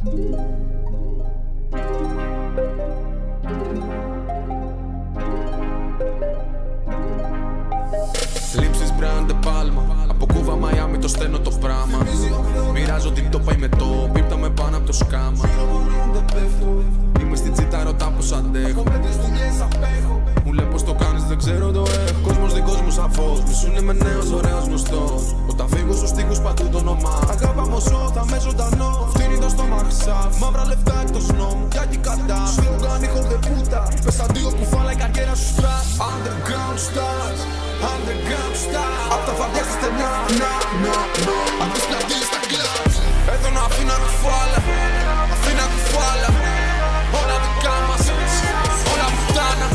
Λήψεις Brian De Palma. Από Κούβα Μαϊάμι το στέλνω το πράμα. Μοιράζω την τόπα είμαι το πίπταμε πάνω από το σκάμα. Είμαι στην τσίτα ρωτά πως αντέχω. Μου λέει πως το κάνεις δεν ξέρω το έχω. Κόσμος δικός μου σαν φως. Μισούνε με νέος ωραίος γνωστός. Όταν φύγω στους στίχους παντού το όνομά. Αγάπα μοσό θα με ζωντανό. Φτύνει το στόμα χρυσάφ. Μαύρα λεφτά εκτός νόμου. Κι εκεί κατά. Σφίγγαν ήχο δε πούτα. Πες αντίο κουφάλα η καριέρα σου στρας. Underground stars. Underground stars. Απ' τα βαριά στα στενά. Απ' τις πλατείες στα κλαμπ. Εδώ να αφήνα κουφάλα. Αφήνα κουφάλα. Όλα δικά μας. Όλα πουτάνα.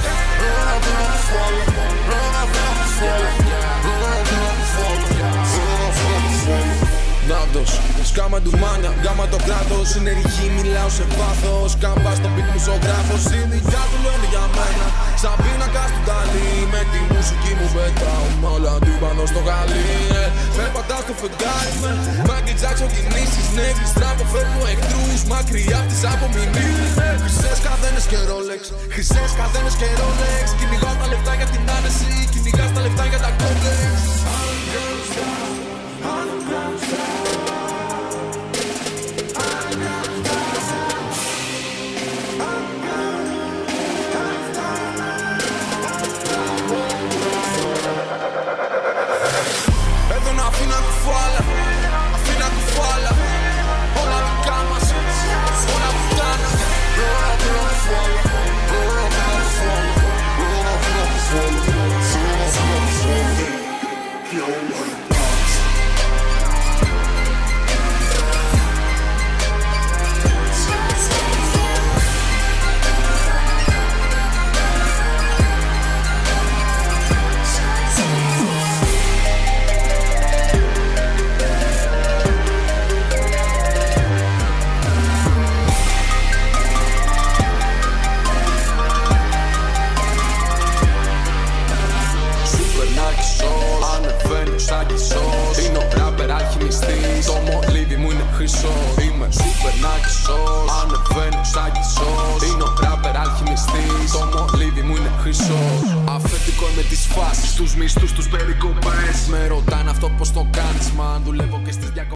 Ναύδος, σκάμα ντουμάνια, γάμα το κράτος. Συνεργή, μιλάω σε βάθος. Κάμπα στο beat μου ζωγράφος. Η δικιά του λένε για μένα. Σαν πίνακα του Νταλή. Με τη μουσική μου πετάω. Μ' όλα του πάνω στο γαλί. Περπατά στο φεγγάρι με Μάικλ Τζάκσον κινήσεις. Νεύεις, τράπω φέρνω εχθρούς. Μακριά απ' τις απομιμήσεις. Χρυσές καδένες και ρόλεξ. Χρυσές καδένες και ρόλεξ. Κυνηγάω τα λεφτά για την άνεση. Κυνηγάς τα λεφτά για τα κόμπλεξ. Εδώ να αφήνα κουφάλα. Αφήνα κουφάλα. Όλα δικά μας. Όλα πουτάνα. Ανεβαίνω σαν κισός. Είναι ο ράπερ αλχημιστής. Το μολύβι μου είναι χρυσό. Είμαι σούπερ νάκισος. Ανεβαίνω σαν κισός. Είναι ο ράπερ αλχημιστής. Το μολύβι μου είναι χρυσό. Αφεντικό με τις φάσεις. Τους μισθούς, τους περικοπές. Με ρωτάνε αυτό πως το κάνεις. Μα δουλεύω και στις διακοπές.